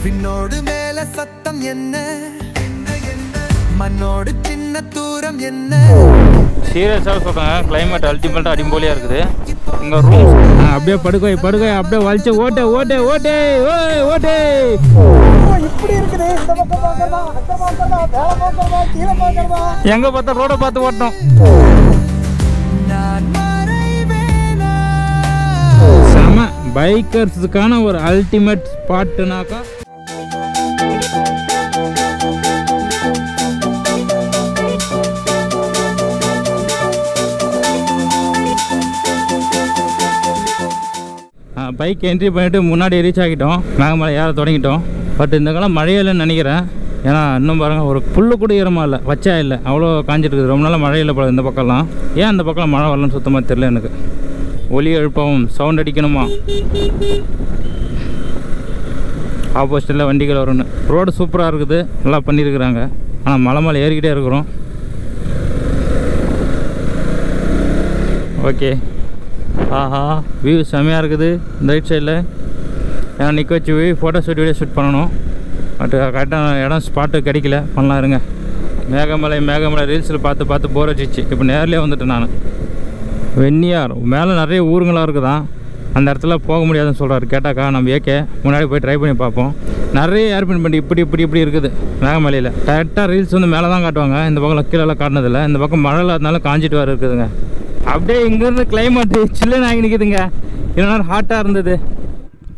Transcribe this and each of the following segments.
விண்ணோடு மேல சத்தம் என்ன, மண்ணோடு சின்ன தூரம் என்ன. சீரியஸாக சொல்கிறேங்க, கிளைமேட் அல்டிமேட்டாக அடிம்போலியாக இருக்குது. இங்கே ரூம் அப்படியே படுக்கை அப்படியே வலிச்சு ஓட்டே ஓட்டே ஓட்டே ஓய் ஓட்டே இப்படி இருக்குது. இந்த பக்கம் பார்க்கறதா, அந்த பார்க்கறதா, மேலே பார்க்கறதா, கீழே பார்க்கறதா, எங்கே பார்த்தா ரோடை பார்த்து ஓட்டணும். செம பைக்கர்ஸுக்கான ஒரு அல்டிமேட் ஸ்பாட்டுனாக்கா பைக் என்ட்ரி பண்ணிவிட்டு முன்னாடி ரீச் ஆகிட்டோம். மேகமலை ஏற தொடங்கிட்டோம். பட் இந்த காலம் மழையில்லைன்னு நினைக்கிறேன். ஏன்னா இன்னும் பாருங்கள், ஒரு புல்லு கூட ஈரமாக இல்லை, வச்சா இல்லை, அவ்வளோ காஞ்சிருக்குது. ரொம்ப நாளாக மழை இல்லை போல இந்த பக்கம்லாம். ஏன் அந்த பக்கம் மழை வரலன்னு சுத்தமாக தெரியல எனக்கு. ஒலி எழுப்பவும், சவுண்ட் அடிக்கணுமா, ஆப்போசிட்டில் வண்டிகள் வரும்னு. ரோடு சூப்பராக இருக்குது, நல்லா பண்ணியிருக்கிறாங்க. ஆனால் மலை மேலே ஏறிக்கிட்டே இருக்கிறோம். ஓகே, ஆஹா வியூ செம்மையாக இருக்குது இந்த ரைட் சைடில். ஏன்னா நிற்க வச்சு ஃபோட்டோ ஷூட் வீடியோ ஷூட் பண்ணணும். பட் கரெக்டான இடம் ஸ்பாட்டு கிடைக்கல. பண்ணலாம் இருங்க. மேகமலை ரீல்ஸில் பார்த்து போர் வச்சிச்சு. இப்போ நேர்லேயே வந்துட்டேன் நான். வெண்ணியார் மேலே நிறைய ஊருங்களாக இருக்குதான். அந்த இடத்துல போக முடியாதுன்னு சொல்கிறாரு. கேட்டாக்கா நம்ம ஏகே முன்னாடி போய் ட்ரை பண்ணி பார்ப்போம். நிறைய ஏர்பின் பண்ணி இப்படி இருக்குது மேகமலையில். கரெக்டாக ரீல்ஸ் வந்து மேலே தான் காட்டுவாங்க. இந்த பக்கம் கீழெல்லாம் காட்டினதில்லை. இந்த பக்கம் மழை இல்லாதனால காஞ்சிட்டு வர இருக்குதுங்க. அப்படியே இங்கேருந்து கிளைமேட்டு சில்லுன்னு ஆகி நிற்குதுங்க. இன்னொரு ஹாட்டாக இருந்தது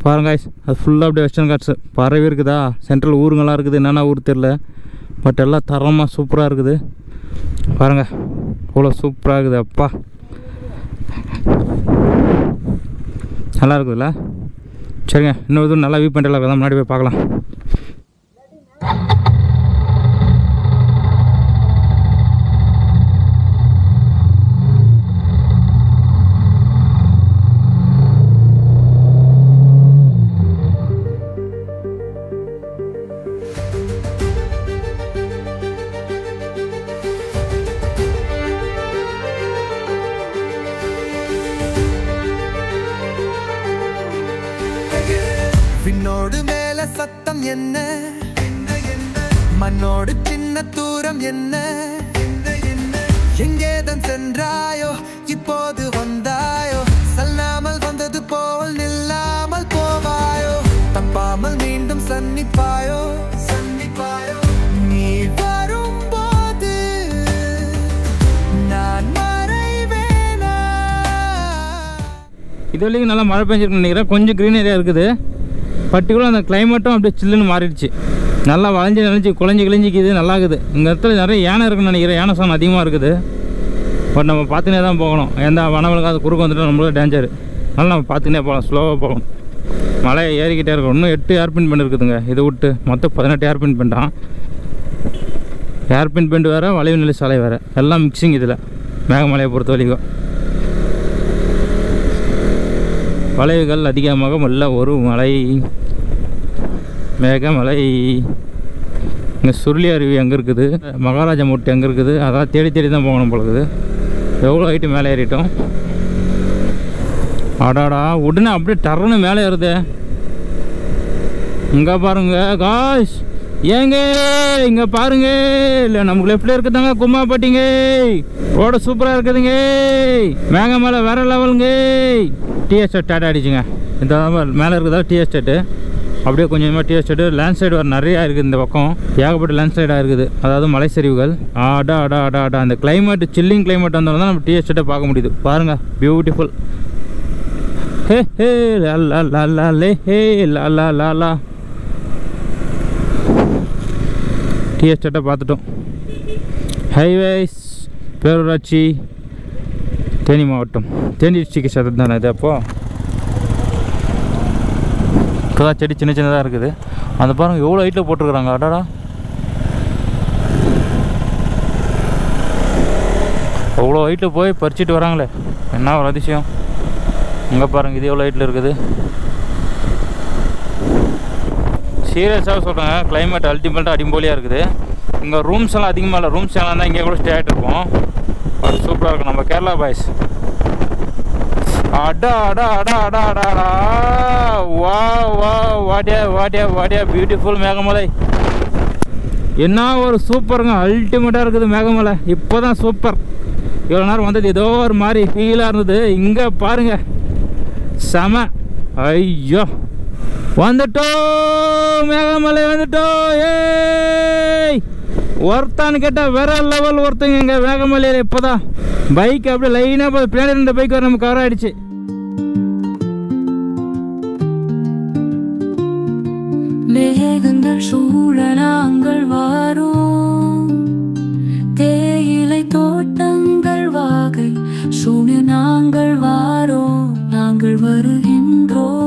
பாருங்க. அது ஃபுல்லாக அப்படியே வெஸ்டர்ன் காட்ஸு பறவை இருக்குதா. சென்ட்ரல் ஊருங்களாம் இருக்குது. என்னென்ன ஊர் தெரில. பட் எல்லாம் தரமாக சூப்பராக இருக்குது பாருங்கள். அவ்வளோ சூப்பராக இருக்குது. அப்பா நல்லா இருக்குதுல்ல. சரிங்க, இன்னொரு இது நல்லா வியூ பண்ணிட்டு தான் முன்னாடி போய் பார்க்கலாம். விண்ணோடு மேல சத்தம் என்ன, மண்ணோடு சின்ன தூரம் என்ன. எங்கேதான் சென்றாயோ, இப்போது வந்தாயோ, செல்லாமல் வந்தது போல் நில்லாமல் போவாயோ, தப்பாமல் மீண்டும் சன்னிப்பாயோ. நீ வரும்போது நான் மறைவேனா. இது வரைக்கும் நல்லா மழை பெஞ்சிருக்குன்னு நினைக்கிறேன். கொஞ்சம் க்ரீன் ஏரியா இருக்குது. பர்டிகுலர் அந்த கிளைமேட்டும் அப்படியே சில்லுன்னு மாறிடுச்சு. நல்லா வளைஞ்சி கிழிஞ்சிக்குது. நல்லா இருக்குது. இந்த இடத்துல நிறைய யானை இருக்குன்னு நினைக்கிறேன். யானை சாணம் அதிகமாக இருக்குது. பட் நம்ம பார்த்துனே தான் போகணும். எந்த வனவலுக்கு அது குறுக்க வந்துட்டு நம்மளுக்கு டேஞ்சர். அதனால் நம்ம பார்த்துக்கினே போகலாம், ஸ்லோவாக போகணும். மலையை ஏறிக்கிட்டே இருக்கும். இன்னும் 8 ஏர்பின் பெண்ட் இருக்குதுங்க. இதை விட்டு மொத்தம் 18 ஏர்பின் பெண்டான். ஏர்பின் பெண்ட் வேறு, வளைவு நிலை சாலை வேறு, எல்லாம் மிக்சிங் இதில் மேகமலையை பொறுத்த வரைக்கும். வளைவுகள் அதிகமாக உள்ள ஒரு மலை மேகமலை. இங்கே சுருளி அருவி எங்கே இருக்குது, மகாராஜா மூட்டை எங்கே இருக்குது, அதான் தேடி தான் போகணும் போல இருக்குது. எவ்வளோ ஹைட்டு மேலே ஏறிட்டோம். அடாடா, உடனே அப்படியே டர்னு மேலே ஏறுது. இங்கே பாருங்க காஷ், ஏங்க இங்கே பாருங்க. இல்லை நமக்கு லெஃப்டில் இருக்குதாங்க கும்மாப்பட்டிங்க. ரோட சூப்பராக இருக்குதுங்க. மேகமலை வேற லெவலுங்க. டீ எஸ்டேட் ஸ்டார்ட் ஆகிடுச்சுங்க. இந்த மேலே இருக்குதா டீ எஸ்டேட்டு. அப்படியே கொஞ்சமாக டீ எஸ்டேட்டு. லேண்ட் சைடு வர நிறையா இருக்குது இந்த பக்கம். ஏகப்பட்ட லேண்ட் சைடாக இருக்குது. அதாவது மலை சரிவுகள். அடா அந்த கிளைமேட்டு சில்லிங் கிளைமேட் வந்தாலும் தான் நம்ம டீ எஸ்டேட்டை பார்க்க முடியுது. பாருங்கள், பியூட்டிஃபுல். ஹே ஹே லா லா லா லே ஹே லா லா லா லா. டீ எஸ்டேட்டை பார்த்துட்டோம். ஹைவேஸ் பேரூராட்சி தேனி மாவட்டம், தேனி டிஸ்ட்ரிக்ட் சேர்த்து தானே இது. அப்போது இப்போதான் செடி சின்னதாக இருக்குது. அந்த பாருங்கள் எவ்வளோ ஹைட்டில் போட்டிருக்குறாங்க. அடாடா, அவ்வளோ ஹைட்டில் போய் பறிச்சிட்டு வராங்களே, என்ன ஒரு அதிசயம். இங்கே பாருங்கள், இது எவ்வளோ ஹைட்டில் இருக்குது. சீரியஸாக சொல்கிறேங்க, கிளைமேட் அல்டிமேட்டாக அடிம்போலியாக இருக்குது. இங்கே ரூம்ஸ் எல்லாம் அதிகமாக இல்லை. ரூம்ஸ் எல்லாம் தான் இங்கே கூட ஸ்டே ஆகிட்டு இருப்போம். அது சூப்பராக இருக்கும். நம்ம கேரளா பாய்ஸ் அடா அடா அடா அடா அடா வா வா வாடியா பியூட்டிஃபுல் மேகமலை. என்ன ஒரு சூப்பருங்க, அல்டிமேட்டாக இருக்குது மேகமலை. இப்போ தான் சூப்பர். இவ்வளோ நேரம் வந்தது ஏதோ ஒரு மாதிரி ஃபீலாக இருந்தது. இங்கே பாருங்க செம. ஐயோ வந்துட்டோம் மேகமலை வந்துட்டோம். ஏய் ஒருத்தான்னு கேட்டால் வேற லெவல் ஒருத்தங்க இங்கே மேகமலையில். இப்போ தான் பைக் அப்படியே லைனாக பின்னாடி இருந்த பைக் வர நம்ம கவர் ஆகிடுச்சு. மேகங்கள் சூழ நாங்கள் வாரோம், தேயிலை தோட்டங்கள் வாகை சூழ நாங்கள் வாரோம், நாங்கள் வருகின்றோம்.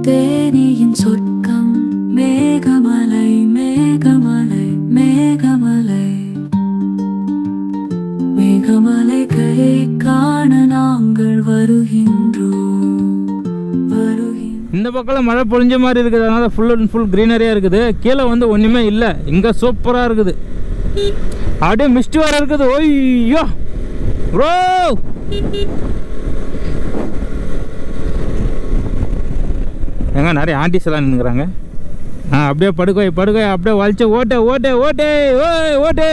தேனியின் சொர்க்கம் மேகமலை மேகமலை மேகமலை, மேகமலைகளை காண நாங்கள் வருகின்றோம். இந்த பக்கம் மழை பொழிஞ்ச மாதிரி இருக்குது, அதனால ஃபுல் அண்ட் ஃபுல் க்ரீனரியாக இருக்குது. கீழே வந்து ஒன்றுமே இல்லை, இங்கே சூப்பராக இருக்குது. அப்படியே மிஸ்ட் வேறு இருக்குது. ஓய்யோ ப்ரோ எங்க நிறைய ஆண்டிஸ் எல்லாம் நின்றுக்கிறாங்க. அப்படியே படுக்கோய் அப்படியே வலிச்சு ஓட்டே ஓட்டே ஓட்டே ஓய் ஓட்டே.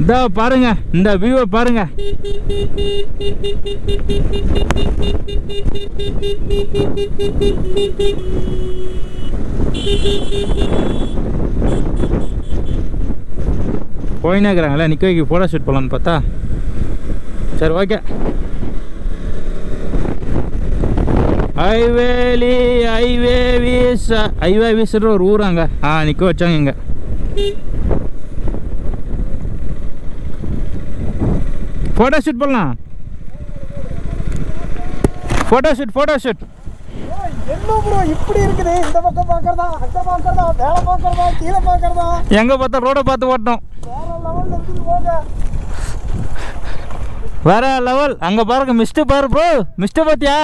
இதோ பாருங்க இந்த வியூவை பாருங்க. போயினே இருக்கிறாங்களே, நிற்க வைக்க ஃபோட்டோ ஷூட் போகலான்னு பார்த்தா. சரி ஓகே. ஹைவே வீசுற ஒரு ஊராங்க. நிற்க வச்சாங்க இங்கே. ஃபோட்டோ ஷூட் பண்ணலாம். ஃபோட்டோ ஷூட் என்ன ப்ரோ இப்படி இருக்குது? இந்த பக்கம் பார்க்கறதா, அந்த பார்க்கறதா, மேலே பார்க்கறதா, கீழே பார்க்கறதா, எங்கே பார்த்தா ரோடை பார்த்து ஓட்டணும். வேற லெவலில் இருக்குது போங்க. வேற லெவல். அங்கே பாருங்க மிஸ்ட்டு பாரு ப்ரோ, மிஸ்ட்டு பார்த்தியா?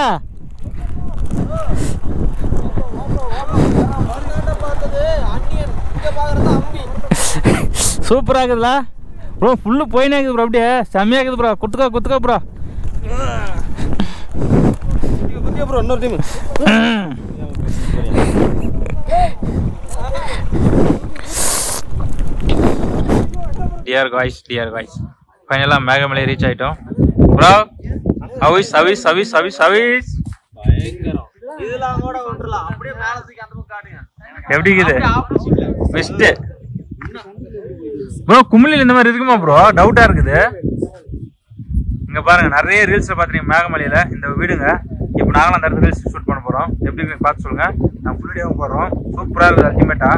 சூப்பராக இருக்குதுல்ல ப்ரோ. ஃபுல்லு போயினே இருக்குது ப்ரோ, அப்படியே செம்மையாக இருக்குது ப்ரோ. குத்துக்கா ப்ரோ. ப்ரோ இன்னொரு டீம் டியர் காய்ஸ் ஃபைனலாக மேகமலை ரீச் ஆகிட்டோம் ப்ரோ. அவிஸ் இதெல்லாம் கூட ஒன்றலாம். அப்படியே மேல தூக்கி அந்த பக்கம் காட்டுங்க. எப்படி இருக்குது பெஸ்ட்டு ப்ரோ? குமிழில் இந்த மாதிரி இருக்குமா ப்ரோ? டவுட்டாக இருக்குது. இங்கே பாருங்கள் நிறைய ரீல்ஸில் பார்த்துருக்கீங்க மேகமலையில் இந்த வீடுங்க. இப்போ நாங்களும் அந்த இடத்துல ரீல்ஸ் ஷூட் பண்ண போகிறோம். எப்படி பார்த்து சொல்லுங்கள். நாங்கள் ஃபுல் டேவும் போடுறோம். சூப்பராக இருக்குது அல்டிமேட்டாக.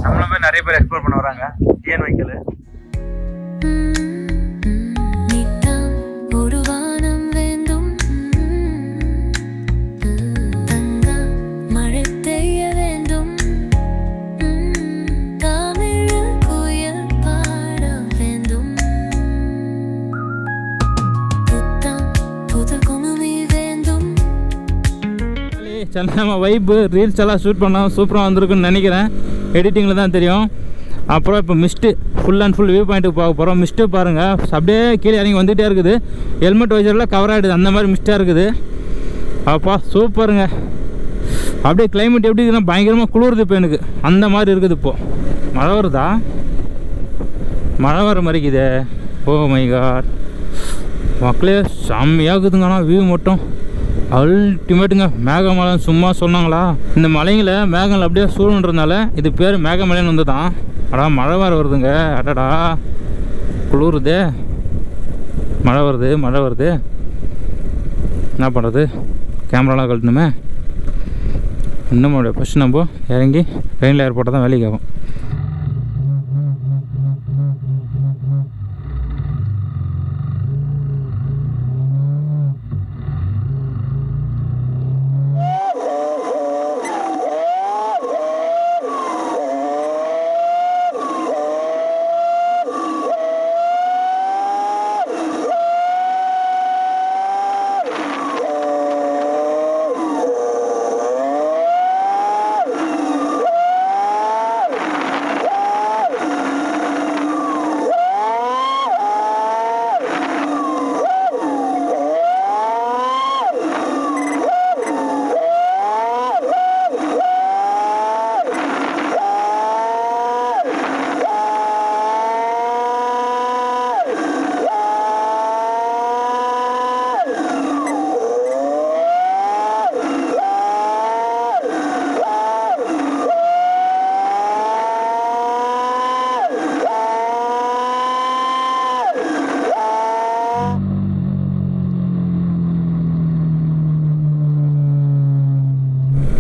நம்மளும் போய் நிறைய பேர் எக்ஸ்ப்ளோர் பண்ண வராங்க. டிஎன் வைக்கல் சென்னை வைப்பு ரீல்ஸ் எல்லாம் ஷூட் பண்ணோம். சூப்பராக வந்திருக்குன்னு நினைக்கிறேன். எடிட்டிங்கில் தான் தெரியும். அப்புறம் இப்போ mist full and full view பாயிண்ட்டுக்கு பார்க்க போகிறோம். மிஸ்ட்டு பாருங்கள் அப்படியே கீழே இறங்கி வந்துகிட்டே இருக்குது. ஹெல்மெட் வைசர்லாம் கவர் ஆகிடுது, அந்த மாதிரி மிஸ்ட்டாக இருக்குது. அப்பா சூப்பருங்க. அப்படியே கிளைமேட் எப்படி இருக்குன்னா பயங்கரமாக குளிருது இப்போ எனக்கு. அந்த மாதிரி இருக்குது. இப்போது மழை வருதா? மழை வர மாதிரி இருக்குதே. ஓ மை காட் மக்களே செம்மையாகுதுங்க. ஆனால் வியூ மட்டும் அல்டிமேட்டுங்க. மேகமலை சும்மா சொன்னாங்களா? இந்த மலைங்களை மேகங்கள் அப்படியே சூழ்ன்றதுனால இது பேர் மேகமலைன்னு வந்து தான். அடா மழை வேறு வருதுங்க. அடடா குளிருதே. மழை வருது என்ன பண்ணுறது? கேமராலாம் கழட்டணுமே. இன்னும் ஃபஸ்ட்டு நம்ம இறங்கி ட்ரெயினில் ஏர்போர்ட்டை தான் வேலைக்கு ஆகும்.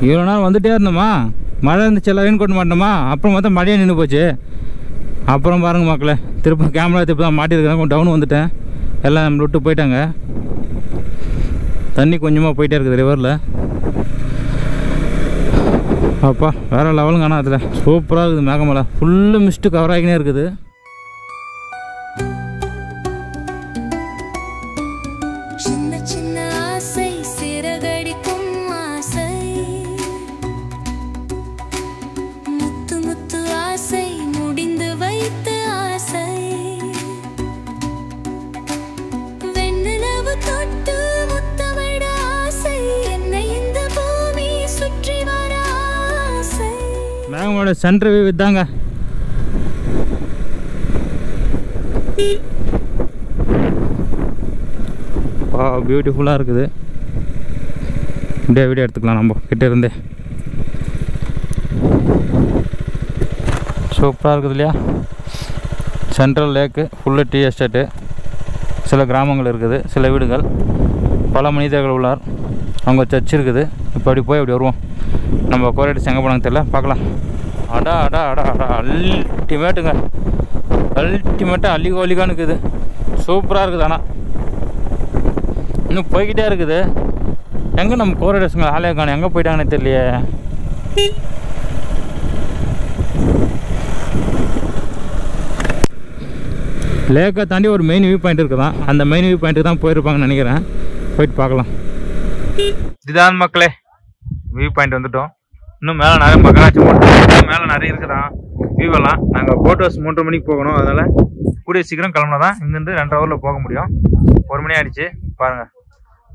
இவ்வளோ நேரம் வந்துகிட்டே இருந்தோமா, மழை இருந்துச்சு, எல்லாம் ரெயின் கோட் மாட்டோமா, அப்புறம் பார்த்தா மழையே நின்று போச்சு. அப்புறம் பாருங்கள் மக்களே, திருப்ப கேமரா திருப்பி தான் மாட்டியிருக்கிறேன். கொஞ்சம் டவுன் வந்துட்டேன், எல்லாம் நம்மளை விட்டு போயிட்டாங்க. தண்ணி கொஞ்சமாக போயிட்டே இருக்குது ரிவரில். அப்பா வேறு லெவலுங்க. ஆனால் அதில் சூப்பராக இருக்குது. மேகமலை ஃபுல்லு மிஸ்ட்டு கவர் ஆகினே இருக்குது. மேகமோட சென்டர் வியூ இதாங்க. பியூட்டிஃபுல்லாக இருக்குது. இப்படியே வீடியோ எடுத்துக்கலாம் நம்ம கிட்ட இருந்தே. சூப்பராக இருக்குது இல்லையா? சென்ட்ரல் லேக்கு, ஃபுல்லு டீ எஸ்டேட்டு, சில கிராமங்கள் இருக்குது, சில வீடுகள், பல மனிதர்கள் உள்ளார். அவங்க சர்ச் இருக்குது. இப்போ அப்படி போய் அப்படி வருவோம். நம்ம கோரேட்ஸ் எங்கே போனாங்க தெரியல, பார்க்கலாம். அடா அடா அடா அடா அல்டிமேட்டுங்க, அல்டிமேட்டாக அள்ளிகோலிகான்னு இருக்குது. சூப்பராக இருக்குது. ஆனால் இன்னும் போய்கிட்டே இருக்குது. எங்கே நம்ம கோரேட்ஸுங்க ஆலய காணும், எங்கே போயிட்டாங்கன்னு தெரியலையே. லேக்கை தாண்டி ஒரு மெயின் வியூ பாயிண்ட் இருக்குதான். அந்த மெயின் வியூ பாயிண்ட்டுக்கு தான் போயிருப்பாங்கன்னு நினைக்கிறேன். போயிட்டு பார்க்கலாம். இதுதான் மக்களே, வியூ பாயிண்ட் வந்துட்டோம். இன்னும் மேலே நிறைய மகராட்சி மட்டும் மேலே நிறைய இருக்குதான் வியூவெல்லாம். நாங்கள் போட் ஹவுஸ் 3:30 மணிக்கு போகணும். அதனால் கூடிய சீக்கிரம் கிளம்புனா தான் இங்கேருந்து 2 ஹவரில் போக முடியும். 1 மணி ஆகிடுச்சு. பாருங்கள்,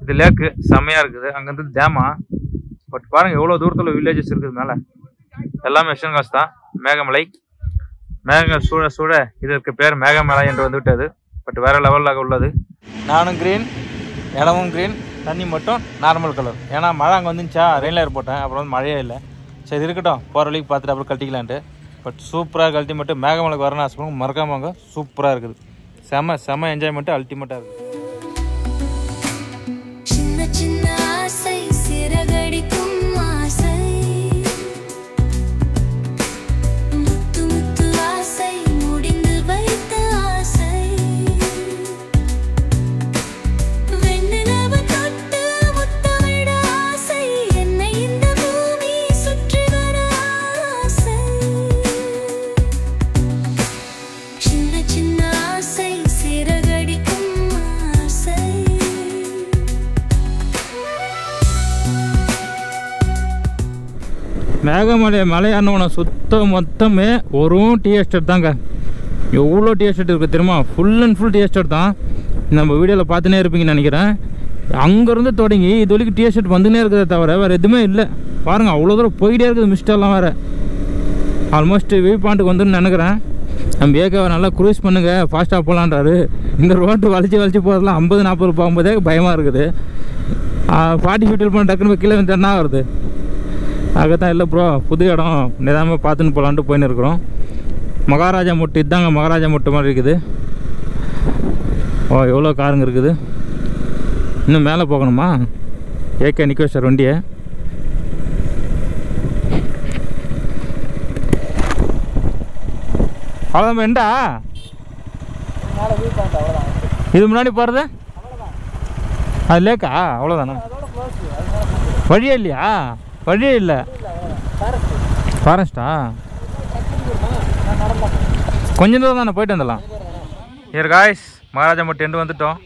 இது லேக்கு செம்மையாக இருக்குது. அங்கேருந்து டேமா. பட் பாருங்கள் எவ்வளோ தூரத்தில் வில்லேஜஸ் இருக்குது. மேலே எல்லாமே வெஸ்டர்ன் காஸ் தான். மேகமலை, மேகங்கள் சூழ சூழ இதற்கு பேர் மேகமலை என்று வந்து விட்டது. பட் வேறு லெவலாக உள்ளது. நானும் க்ரீன், இடமும் க்ரீன், தண்ணி மட்டும் நார்மல் கலர். ஏன்னா மழை அங்கே வந்துச்சா, ரெயின் லேயர் போட்டேன். அப்புறம் வந்து மழையே இல்லை. சரி இருக்கட்டும், போகிற வழிக்கு பார்த்துட்டு அப்புறம் கழட்டிக்கலான்ட்டு. பட் சூப்பராக அல்டிமேட்டு. மேகமலைக்கு வரணும் ஆசைப்படுங்க, மறக்காம வாங்க. சூப்பராக இருக்குது. செம்ம என்ஜாய்மெண்ட்டு அல்டிமேட்டாக இருக்குது. மேகமலை மலையானவனை சுத்த மொத்தமே ஒரு டீ எஸ்டேட் தாங்க. எவ்வளோ டீ எஸ்டேட் இருக்குது தெரியுமா? Full and full tea estate தான். நம்ம வீடியோவில் பார்த்துனே இருப்பீங்கன்னு நினைக்கிறேன். அங்கேருந்து தொடங்கி இது வரைக்கும் டீ எஸ்டேட் வந்துனே இருக்கிறத தவிர வேறு எதுவுமே இல்லை. பாருங்கள், அவ்வளோ தூரம் போயிட்டே இருக்குது. மிஸ்டெல்லாம் வேறு. ஆல்மோஸ்ட் வியூ பாயிண்ட்டுக்கு வந்துன்னு நினைக்கிறேன். நம்ம ஏகாவை நல்லா க்ரூஸ் பண்ணுங்கள், ஃபாஸ்ட்டாக போகலான்றாரு. இந்த ரோட்டு வலிச்சு போகிறதுலாம் 50-40 போகும்போதே பயமாக இருக்குது. 40-50 போன டக்குன்னு கீழே வந்து என்ன வருது. அதுதான் இல்லை ப்ரோ, புது இடம் நிதானமாக பார்த்துன்னு போகலான்ட்டு போயின்னு இருக்கிறோம். மகாராஜா மொட்டு இதாங்க, மகாராஜா மொட்டு மாதிரி இருக்குது. ஓ எவ்வளோ காருங்க இருக்குது. இன்னும் மேலே போகணுமா? ஏகே நிற்க வச்சார் வண்டியை. அவ்வளோதான் எண்டா இது முன்னாடி போகிறது அது லேக்கா? அவ்வளோதானே? வழியே இல்லையா? வழியே இல்லை. ஃபாரஸ்ட்டா? கொஞ்சம் தூரம் தானே, போயிட்டு வந்துடலாம். இயர் காய்ஸ், மகாராஜா மட்டு எண்டு வந்துட்டோம்.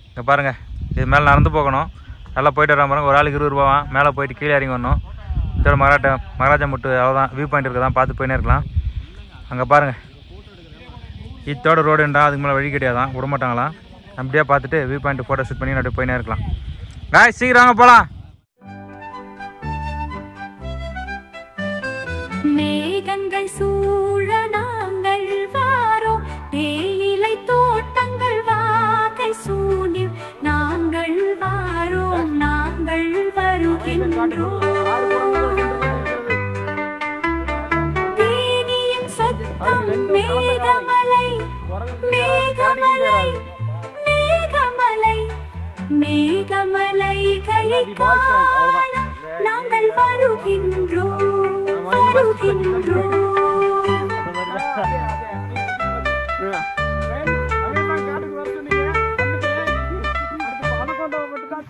இங்கே பாருங்கள், இது மேலே நடந்து போகணும். நல்லா போயிட்டு வர பாருங்க. ஒரு ஆளுக்கு 20 ரூபாவா. மேலே போயிட்டு கீழே இறங்கி வரணும். இதோட மகாராஜா மட்டு அவ்வளோதான். வியூ பாயிண்ட் இருக்குது தான், பார்த்து போயினே இருக்கலாம். அங்கே பாருங்கள், இதோட ரோடுண்டா, அதுக்கு மேலே வழி கிடையாதான், விட மாட்டாங்களாம். அப்படியே பார்த்துட்டு வியூ பாயிண்ட் ஃபோட்டோ ஷூட் பண்ணி அப்படியே போயினே இருக்கலாம். காய்ஸ் சீக்கிரம் வாங்க போகலாம். மேகங்கள் சூழ நாங்கள் வாரோம், தேயிலை தோட்டங்கள் வாகை சூழ்நில் நாங்கள் வாரோம், நாங்கள் வருகின்றோம். தேனியின் சத்தம் மேகமலை, மேகமலை, மேகமலை, மேகமலை கை காண நாங்கள் வருகின்றோம் வருகின்றோம்.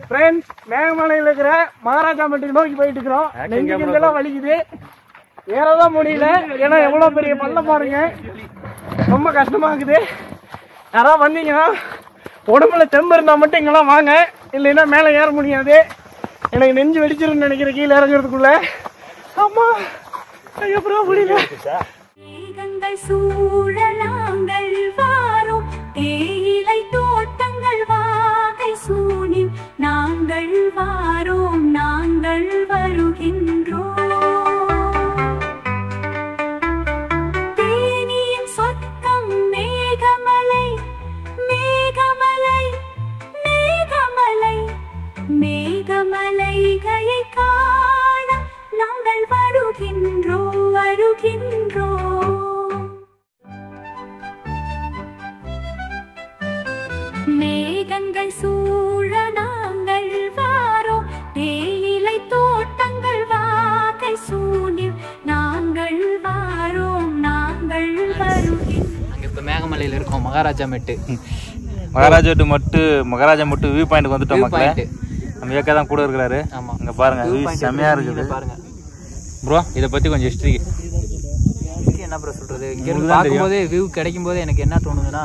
ஃப்ரெண்ட்ஸ், மேகமலையில் இருக்கிற மகாராஜா மட்டுக்கு நோக்கி போயிட்டு இருக்கிறோம். நெஞ்சுக்கெல்லாம் வலிக்குது, ஏறதான் முடியல. ஏன்னா எவ்வளோ பெரிய பள்ளம் பாருங்க, ரொம்ப கஷ்டமா இருக்குது. யாராவது வந்தீங்கன்னா உடம்புல தெம்பு இருந்தால் மட்டும் இங்கெல்லாம் வாங்க, இல்லைன்னா மேலே ஏற முடியாது. எனக்கு நெஞ்சு வெடிச்சிருன்னு நினைக்கிறேன் கீழே இறங்குறதுக்குள்ள. ஆமா, அப்புறம் முடியல. மேகங்கள் சூழ நாங்கள் வாரோம், தேயிலை தோட்டங்கள் வாகை சூழி நாங்கள் வாரோம், நாங்கள் வருகின்றோம். தேனியின் சொர்க்கம் மேகமலை, மேகமலை, மேகமலை, மேகமலைகளை காண நாங்கள் வருகின்றோம் வருகின்றோம். மேகங்கள் சூழ நாங்கள் வாரோம், தேயிலை தோட்டங்கள் வாகை சூழி நாங்கள் வாரோம், நாங்கள் வருகின்றோம். நாங்கள் இப்போ மேகமலையில் இருக்கோம், மகாராஜா மெட்டு. மகாராஜா மட்டும் வியூ பாயிண்ட்டுக்கு வந்துட்டோம் மக்களே. நம்ம ஏக்கா தான் கூட இருக்கிறாரு. ஆமாம், இங்கே பாருங்க, வியூ செம்மையாக இருக்குது பாருங்க ப்ரோ. இதை பற்றி கொஞ்சம் ஹிஸ்ட்ரி என்ன ப்ரோ சொல்கிறது? இங்கே பார்க்கும்போதே வியூ கிடைக்கும் போது எனக்கு என்ன தோணுதுன்னா,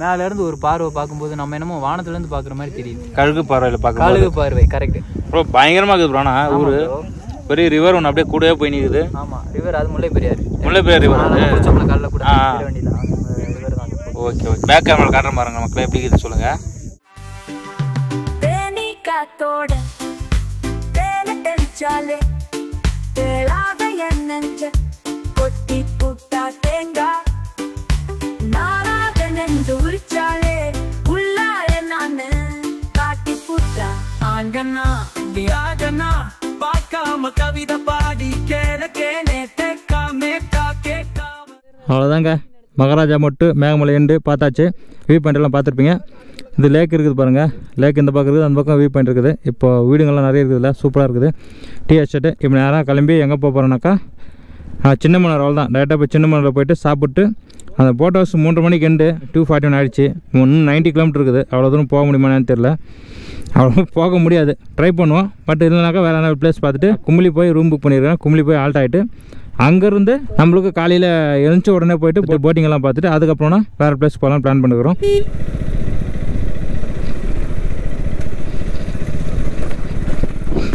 மேலேருந்து ஒரு பார்வை பார்க்கும்போது நம்ம என்னமோ வானத்துலேருந்து பார்க்குற மாதிரி தெரியுது. கழுகு பார்வையில் பார்க்க, கழுகு பார்வை கரெக்ட் ப்ரோ. பயங்கரமாக இருக்குது ப்ரோனா. ஊர் பெரிய ரிவர் ஒன்று அப்படியே கூடவே போய் நிற்குது. ஆமாம், ரிவர் அது முல்லை பெரியார். முல்லை பெரியார் ரிவர் அது காலில் கூட வேண்டியதான் ரிவர் தான். ஓகே ஓகே, பேக் கேமரா காட்டுற பாருங்க மக்களே, எப்படி இருக்குது சொல்லுங்கள். தேனி காத்தோட தேனை தெளிச்சாலே தேளாத என் நெஞ்ச கொட்டி புட்டா தேங்காய் நாராக நெஞ்சு உரிச்சாலே உள்ளார நானு காட்டி புட்டா ஆங்கண்ணா வியாகனா பார்க்காம கவிதை பாடி கேனே தேக்காமே கேட்காம. அவ்வளோதாங்க, மகாராஜா மட்டும் மேகமலை எண்டு பார்த்தாச்சு. வியூ பாயிண்ட் பார்த்துருப்பீங்க. இது லேக் இருக்குது பாருங்கள், லேக் இந்த பக்கம் இருக்குது, அந்த பக்கம் வியூ பாயிண்ட் இருக்குது. இப்போ வீடுங்கள்லாம் நிறைய இருக்குதுல்ல, சூப்பராக இருக்குது. Tea estate. இப்போ நேராக கிளம்பி எங்கே போக போகிறோன்னாக்கா சின்னமலர். அவ்வளோ தான், டேரெக்டாக போய் சின்னமலரில் போயிட்டு சாப்பிட்டு அந்த போட் ஹவுஸ் 3:30 மணிக்கு எண்டு 2:41 ஆகிடுச்சு. இன்னும் 90 கிலோமீட்டர் இருக்குது. அவ்வளோ தூரம் போக முடியுமான்னு தெரியல, அவ்வளோ போக முடியாது. ட்ரை பண்ணுவோம், பட் இல்லைனாக்கா வேறு என்ன பிளேஸ் பார்த்துட்டு குமிளி போய் ரூம் புக் பண்ணியிருக்கேன். குமிளி போய் ஆல்ட் ஆகிட்டு அங்கேருந்து நம்மளுக்கு காலையில் எழுந்துச்சு உடனே போயிட்டு போட்டிங்கெல்லாம் பார்த்துட்டு அதுக்கப்புறம்னா வேறு பிளேஸ் போகலாம் பிளான் பண்ணிக்கிறோம்.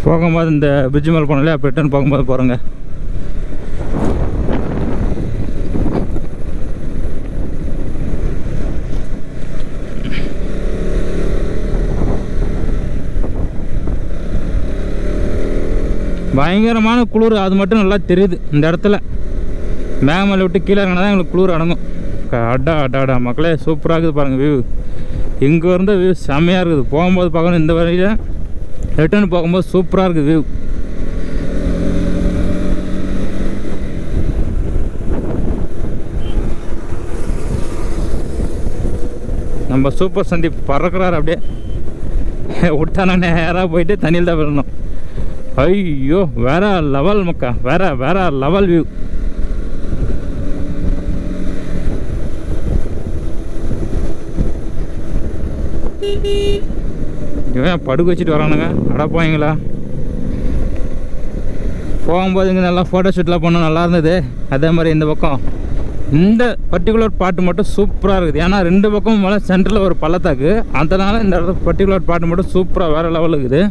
போகும்போது இந்த பிரிட்ஜ் மேலே போனாலே அப்போ ரிட்டர்ன் போகும்போது போகிறோங்க. பயங்கரமான குளிர், அது மட்டும் நல்லா தெரியுது இந்த இடத்துல. மேகமலை விட்டு கீழே இறங்கினா தான் எங்களுக்கு குளிர் அடங்கும். அடா மக்களே, சூப்பராக இருக்குது பாருங்கள் வியூ. இங்கே இருந்த வியூ செம்மையாக இருக்குது. போகும்போது பார்க்கணும், இந்த வழியில் ரிட்டர்ன் போகும்போது சூப்பராக இருக்குது வியூ. நம்ம சூப்பர் சந்தீப் பறக்கிறார் அப்படியே. விட்டானா நேராக போயிட்டு தண்ணியில் தான் வரணும். ஐயோ, வேற லெவல் மக்கா, வேற லெவல் வியூ. இவன் படுக்க வச்சுட்டு வரானுங்க, அடப்பாங்களா. போகும்போது இங்கே நல்லா ஃபோட்டோ ஷூட்லாம் பண்ணோம், நல்லா இருந்தது. அதே மாதிரி இந்த பக்கம் இந்த பர்டிகுலர் பாட்டு மட்டும் சூப்பராக இருக்குது. ஏன்னா 2 பக்கம் மேலே சென்டரில் ஒரு பள்ளத்தாக்கு, அதனால் இந்த இடத்துல பர்டிகுலர் பாட்டு மட்டும் சூப்பராக வேறு லெவல் இருக்குது.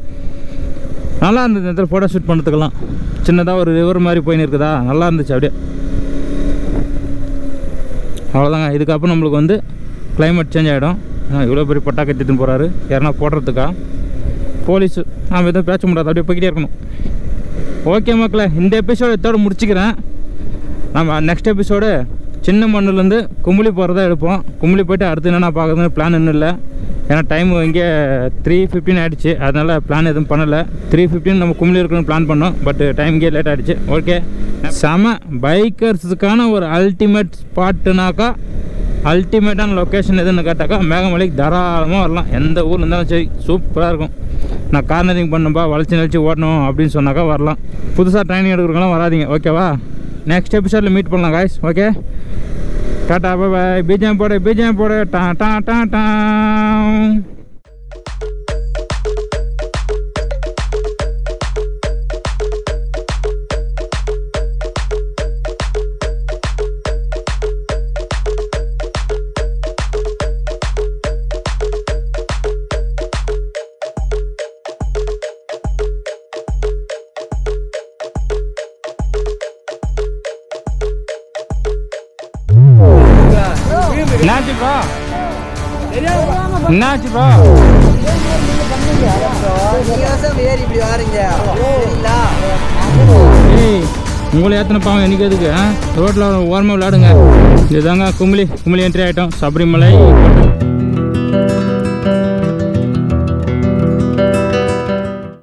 நல்லா இருந்தது இந்த இடத்துல ஃபோட்டோ ஷூட் பண்ணுறதுக்கெல்லாம். சின்னதாக ஒரு ரிவர் மாதிரி போயின்னு இருக்குதா, நல்லா இருந்துச்சு அப்படியே. அவ்வளோதாங்க. இதுக்கப்புறம் நம்மளுக்கு வந்து கிளைமேட் சேஞ்ச் ஆகிடும். இவ்வளோ பெரிய பட்டாக்கை எடுத்துன்னு போகிறாரு யாருன்னா போடுறதுக்கா. போலீஸு நாம் எதுவும் பேச முடியாது, அப்படியே போய்கிட்டே இருக்கணும். ஓகே மக்களே, இந்த எபிசோடு இதோட முடிச்சுக்கிறேன். நம்ம நெக்ஸ்ட் எபிசோடு சின்ன மண்ணுலேருந்து குமிளி போகிறதா எடுப்போம். குமிளி போய்ட்டு அடுத்து என்னென்ன பார்க்குறதுன்னு பிளான் இன்னும் இல்லை. ஏன்னா டைம் இங்கே 3:15 ஆகிடுச்சு, அதனால் பிளான் எதுவும் பண்ணலை. 3:15 நம்ம குமிளி இருக்கணும்னு பிளான் பண்ணோம், பட் டைம் இங்கே லேட் ஆகிடுச்சு. ஓகே, செம பைக்கர்ஸுக்கான ஒரு அல்டிமேட் ஸ்பாட்டுனாக்கா அல்டிமேட்டான லொக்கேஷன் எதுன்னு கேட்டாக்கா மேகமலைக்கு தாராளமாக வரலாம். எந்த ஊரில் இருந்தாலும் சரி சூப்பராக இருக்கும். நான் கார்னரிங் பண்ணப்பா வளைச்சி நழிச்சு ஓடணும் அப்படின்னு சொன்னாக்கா வரலாம். புதுசாக ட்ரைனிங் எடுக்கிறவங்களாம் வராதிங்க, ஓகேவா? நெக்ஸ்ட் எபிசோடில் மீட் பண்ணலாம் காய்ஸ். ஓகே, டாட்டா பாய். பிஜிஎம் போடு டா டா டா டா. என்னாச்சு ப்ரோ? ஏய், உங்களை ஏத்தனை பாவம் எனக்கு எதுக்கு? ரோட்டில் ஓரமாக விளையாடுங்க. இதுதாங்க கும்பலி என்ட்ரி ஆகிட்டோம். சபரிமலை